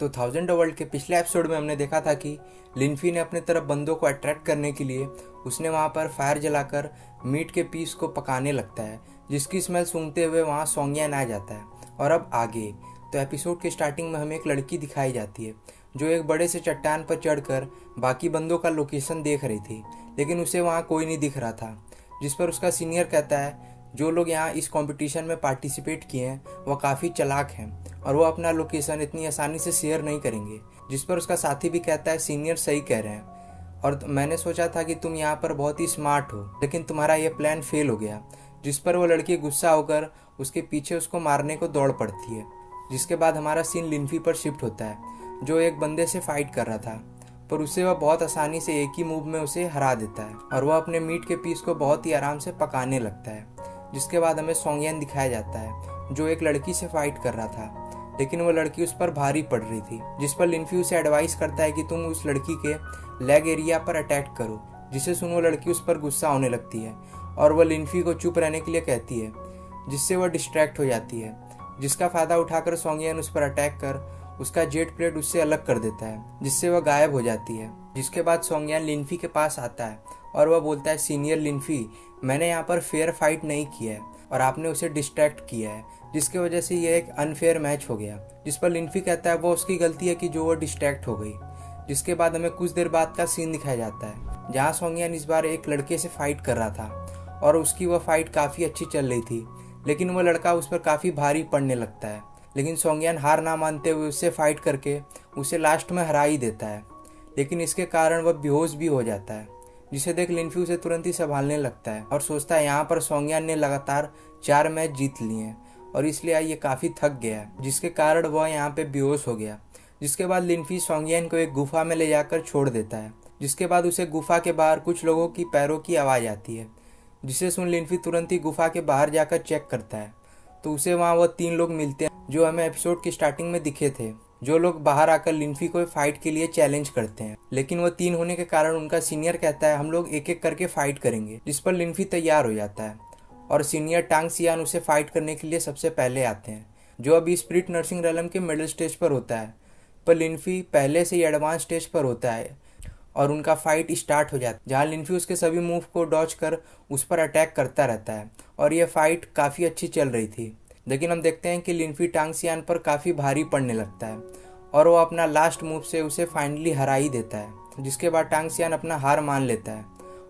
तो thousand world के पिछले एपिसोड में हमने देखा था कि लिनफी ने अपने तरफ बंदों को अट्रैक्ट करने के लिए उसने वहाँ पर फायर जलाकर मीट के पीस को पकाने लगता है, जिसकी स्मेल सूंघते हुए वहाँ सोंगियान आ जाता है। और अब आगे तो एपिसोड के स्टार्टिंग में हमें एक लड़की दिखाई जाती है जो एक बड़े से चट्टान पर चढ़कर बाकी बंदों का लोकेशन देख रही थी, लेकिन उसे वहाँ कोई नहीं दिख रहा था। जिस पर उसका सीनियर कहता है जो लोग यहाँ इस कंपटीशन में पार्टिसिपेट किए हैं वह काफ़ी चालाक हैं और वो अपना लोकेशन इतनी आसानी से शेयर नहीं करेंगे। जिस पर उसका साथी भी कहता है सीनियर सही कह रहे हैं और मैंने सोचा था कि तुम यहाँ पर बहुत ही स्मार्ट हो, लेकिन तुम्हारा ये प्लान फेल हो गया। जिस पर वो लड़की गुस्सा होकर उसके पीछे उसको मारने को दौड़ पड़ती है। जिसके बाद हमारा सीन लिनफी पर शिफ्ट होता है जो एक बंदे से फाइट कर रहा था, पर उसे वह बहुत आसानी से एक ही मूव में उसे हरा देता है और वह अपने मीट के पीस को बहुत ही आराम से पकाने लगता है। जिसके बाद हमें सोंगियान दिखाया जाता है जो एक लड़की से फाइट कर रहा था, लेकिन वो लड़की उस पर भारी पड़ रही थी। जिस पर लिनफी उसे एडवाइस करता है कि तुम उस लड़की के लेग एरिया पर अटैक करो, जिसे सुन वो लड़की उस पर गुस्सा होने लगती है और वह लिनफी को चुप रहने के लिए कहती है, जिससे वह डिस्ट्रैक्ट हो जाती है। जिसका फायदा उठाकर सोंगियान उस पर अटैक कर उसका जेट प्लेट उससे अलग कर देता है, जिससे वह गायब हो जाती है। जिसके बाद सोंगियान लिनफी के पास आता है और वह बोलता है सीनियर लिनफी, मैंने यहाँ पर फेयर फाइट नहीं किया है और आपने उसे डिस्ट्रैक्ट किया है, जिसकी वजह से यह एक अनफेयर मैच हो गया। जिस पर लिनफी कहता है वो उसकी गलती है कि जो वो डिस्ट्रैक्ट हो गई। जिसके बाद हमें कुछ देर बाद का सीन दिखाया जाता है जहाँ सोंगियान इस बार एक लड़के से फाइट कर रहा था और उसकी वह फाइट काफ़ी अच्छी चल रही थी, लेकिन वह लड़का उस पर काफ़ी भारी पड़ने लगता है। लेकिन सोंगियान हार ना मानते हुए उससे फाइट करके उसे लास्ट में हरा ही देता है, लेकिन इसके कारण वह बेहोश भी हो जाता है। जिसे देख लिनफी उसे तुरंत ही संभालने लगता है और सोचता है यहाँ पर सोंगियान ने लगातार 4 मैच जीत लिए हैं और इसलिए ये काफ़ी थक गया है, जिसके कारण वह यहाँ पे बेहोश हो गया। जिसके बाद लिनफी सोंगियान को एक गुफा में ले जाकर छोड़ देता है। जिसके बाद उसे गुफा के बाहर कुछ लोगों की पैरों की आवाज़ आती है, जिसे सुन लिनफी तुरंत ही गुफा के बाहर जाकर चेक करता है तो उसे वहाँ वह 3 लोग मिलते हैं जो हमें एपिसोड की स्टार्टिंग में दिखे थे, जो लोग बाहर आकर लिनफी को फाइट के लिए चैलेंज करते हैं। लेकिन वो 3 होने के कारण उनका सीनियर कहता है हम लोग एक एक करके फाइट करेंगे। जिस पर लिनफी तैयार हो जाता है और सीनियर टांग सियान उसे फाइट करने के लिए सबसे पहले आते हैं, जो अभी स्पिरिट नर्सिंग रेलम के मिडिल स्टेज पर होता है। पर लिनफी पहले से ही एडवांस स्टेज पर होता है और उनका फाइट स्टार्ट हो जाता है, जहाँ लिनफी उसके सभी मूव को डॉज कर उस पर अटैक करता रहता है और यह फाइट काफ़ी अच्छी चल रही थी। लेकिन हम देखते हैं कि लिनफी टांग सियान पर काफ़ी भारी पड़ने लगता है और वह अपना लास्ट मूव से उसे फाइनली हरा ही देता है। जिसके बाद टांग सियान अपना हार मान लेता है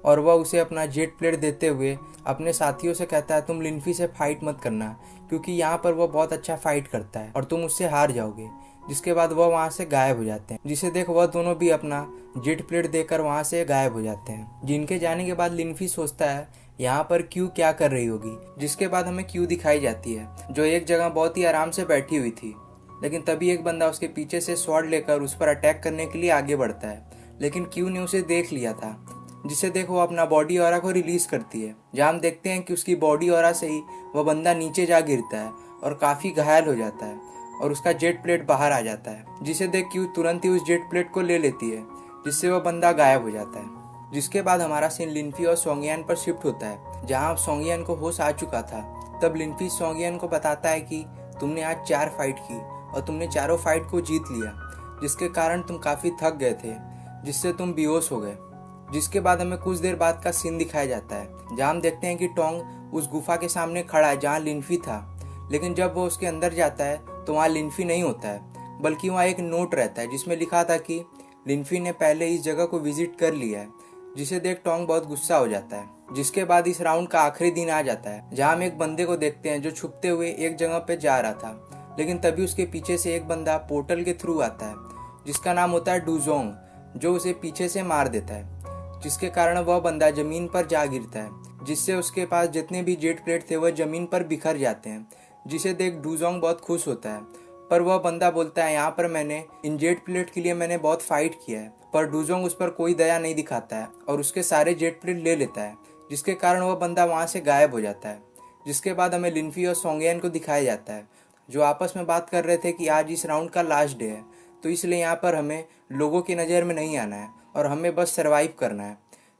और वह उसे अपना जेट प्लेट देते हुए अपने साथियों से कहता है तुम लिनफी से फाइट मत करना, क्योंकि यहाँ पर वह बहुत अच्छा फाइट करता है और तुम उससे हार जाओगे। जिसके बाद वह वहाँ से गायब हो जाते हैं। जिसे देख वह दोनों भी अपना जेट प्लेट देकर वहाँ से गायब हो जाते हैं। जिनके जाने के बाद लिनफी सोचता है यहाँ पर क्यू क्या कर रही होगी। जिसके बाद हमें क्यू दिखाई जाती है जो एक जगह बहुत ही आराम से बैठी हुई थी, लेकिन तभी एक बंदा उसके पीछे से स्वॉर्ड लेकर उस पर अटैक करने के लिए आगे बढ़ता है, लेकिन क्यू ने उसे देख लिया था। जिसे देख वो अपना बॉडी ऑरा को रिलीज करती है, जहाँ हम देखते हैं कि उसकी बॉडी ऑरा से ही वह बंदा नीचे जा गिरता है और काफ़ी घायल हो जाता है और उसका जेट प्लेट बाहर आ जाता है। जिसे देख क्यू तुरंत ही उस जेट प्लेट को ले लेती है, जिससे वह बंदा गायब हो जाता है। जिसके बाद हमारा सीन लिनफी और सोंगियान पर शिफ्ट होता है, जहाँ सोंगियान को होश आ चुका था। तब लिनफी सोंगियान को बताता है कि तुमने आज 4 फाइट की और तुमने चारों फाइट को जीत लिया, जिसके कारण तुम काफ़ी थक गए थे, जिससे तुम बेहोश हो गए। जिसके बाद हमें कुछ देर बाद का सीन दिखाया जाता है, जहाँ हम देखते हैं कि टोंग उस गुफा के सामने खड़ा है जहाँ लिनफी था, लेकिन जब वो उसके अंदर जाता है तो वहाँ लिनफी नहीं होता है, बल्कि वहाँ एक नोट रहता है जिसमें लिखा था कि लिनफी ने पहले इस जगह को विजिट कर लिया है। जिसे देख टोंग बहुत गुस्सा हो जाता है। जिसके बाद इस राउंड का आखिरी दिन आ जाता है, जहाँ हम एक बंदे को देखते हैं जो छुपते हुए एक जगह पे जा रहा था, लेकिन तभी उसके पीछे से एक बंदा पोर्टल के थ्रू आता है जिसका नाम होता है डूजोंग, जो उसे पीछे से मार देता है, जिसके कारण वह बंदा जमीन पर जा गिरता है, जिससे उसके पास जितने भी जेट प्लेट थे वह जमीन पर बिखर जाते हैं। जिसे देख डूजोंग बहुत खुश होता है, पर वह बंदा बोलता है यहाँ पर मैंने इन जेट प्लेट के लिए मैंने बहुत फाइट किया है। पर डूजोंग उस पर कोई दया नहीं दिखाता है और उसके सारे जेट प्लेट ले लेता है, जिसके कारण वह बंदा वहाँ से गायब हो जाता है। जिसके बाद हमें लिनफी और सोंगियान को दिखाया जाता है, जो आपस में बात कर रहे थे कि आज इस राउंड का लास्ट डे है, तो इसलिए यहाँ पर हमें लोगों की नज़र में नहीं आना है और हमें बस सर्वाइव करना है।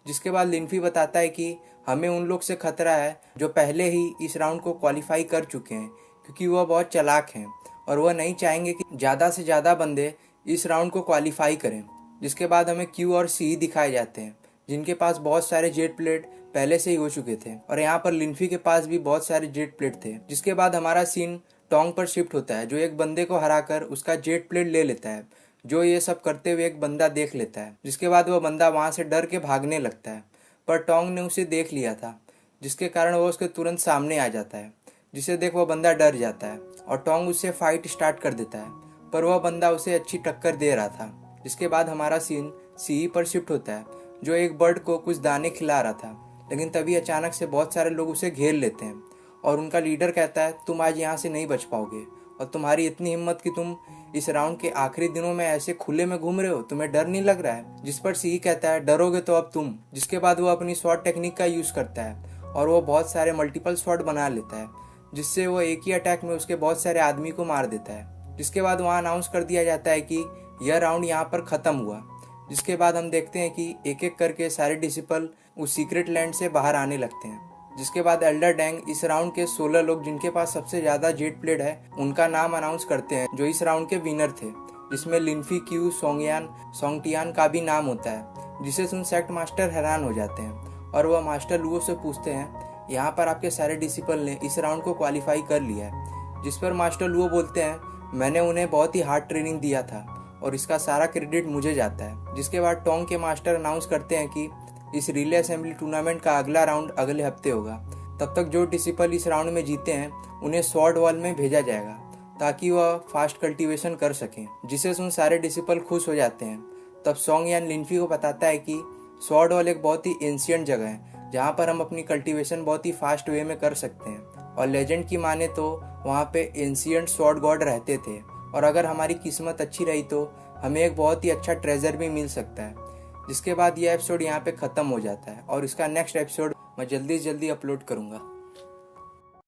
जिसके बाद लिनफी बताता है कि हमें उन लोग से खतरा है जो पहले ही इस राउंड को क्वालिफाई कर चुके हैं, क्योंकि वह बहुत चालाक हैं और वह नहीं चाहेंगे कि ज़्यादा से ज़्यादा बंदे इस राउंड को क्वालिफाई करें। जिसके बाद हमें क्यू और सी दिखाए जाते हैं, जिनके पास बहुत सारे जेट प्लेट पहले से ही हो चुके थे, और यहाँ पर लिन्फी के पास भी बहुत सारे जेट प्लेट थे। जिसके बाद हमारा सीन टोंग पर शिफ्ट होता है, जो एक बंदे को हराकर उसका जेट प्लेट ले लेता है, जो ये सब करते हुए एक बंदा देख लेता है। जिसके बाद वह बंदा वहाँ से डर के भागने लगता है, पर टोंग ने उसे देख लिया था, जिसके कारण वह उसके तुरंत सामने आ जाता है, जिसे देख वह बंदा डर जाता है और टोंग उससे फाइट स्टार्ट कर देता है, पर वह बंदा उसे अच्छी टक्कर दे रहा था। जिसके बाद हमारा सीन सी पर शिफ्ट होता है, जो एक बर्ड को कुछ दाने खिला रहा था, लेकिन तभी अचानक से बहुत सारे लोग उसे घेर लेते हैं और उनका लीडर कहता है तुम आज यहाँ से नहीं बच पाओगे, और तुम्हारी इतनी हिम्मत कि तुम इस राउंड के आखिरी दिनों में ऐसे खुले में घूम रहे हो, तुम्हें डर नहीं लग रहा है? जिस पर सी कहता है डरोगे तो अब तुम। जिसके बाद वो अपनी शॉट टेक्निक का यूज करता है और वो बहुत सारे मल्टीपल शॉट बना लेता है, जिससे वो एक ही अटैक में उसके बहुत सारे आदमी को मार देता है। जिसके बाद वहाँ अनाउंस कर दिया जाता है कि यह राउंड यहाँ पर ख़त्म हुआ। जिसके बाद हम देखते हैं कि एक एक करके सारे डिसिपल उस सीक्रेट लैंड से बाहर आने लगते हैं। जिसके बाद एल्डर डैंग इस राउंड के 16 लोग जिनके पास सबसे ज़्यादा जेट प्लेट है उनका नाम अनाउंस करते हैं, जो इस राउंड के विनर थे, जिसमें लिन्फी, क्यू, सोंगटियान का भी नाम होता है, जिसे सुन सेक्ट मास्टर हैरान हो जाते हैं और वह मास्टर लुओ से पूछते हैं यहाँ पर आपके सारे डिसिपल ने इस राउंड को क्वालिफाई कर लिया है। जिस पर मास्टर लुओ बोलते हैं मैंने उन्हें बहुत ही हार्ड ट्रेनिंग दिया था और इसका सारा क्रेडिट मुझे जाता है। जिसके बाद टोंग के मास्टर अनाउंस करते हैं कि इस रिले असेंबली टूर्नामेंट का अगला राउंड अगले हफ्ते होगा। तब तक जो डिसिपल इस राउंड में जीते हैं उन्हें स्वॉर्ड वॉल में भेजा जाएगा ताकि वह फास्ट कल्टीवेशन कर सकें, जिसे सुन सारे डिसिपल खुश हो जाते हैं। तब सोंगयान लिन्फी को बताता है कि स्वॉर्ड वॉल एक बहुत ही एंशिएंट जगह है जहाँ पर हम अपनी कल्टीवेशन बहुत ही फास्ट वे में कर सकते हैं, और लेजेंड की माने तो वहाँ पे एंशिएंट स्वॉर्ड गॉड रहते थे, और अगर हमारी किस्मत अच्छी रही तो हमें एक बहुत ही अच्छा ट्रेजर भी मिल सकता है। जिसके बाद यह एपिसोड यहाँ पे ख़त्म हो जाता है और इसका नेक्स्ट एपिसोड मैं जल्दी से जल्दी अपलोड करूँगा।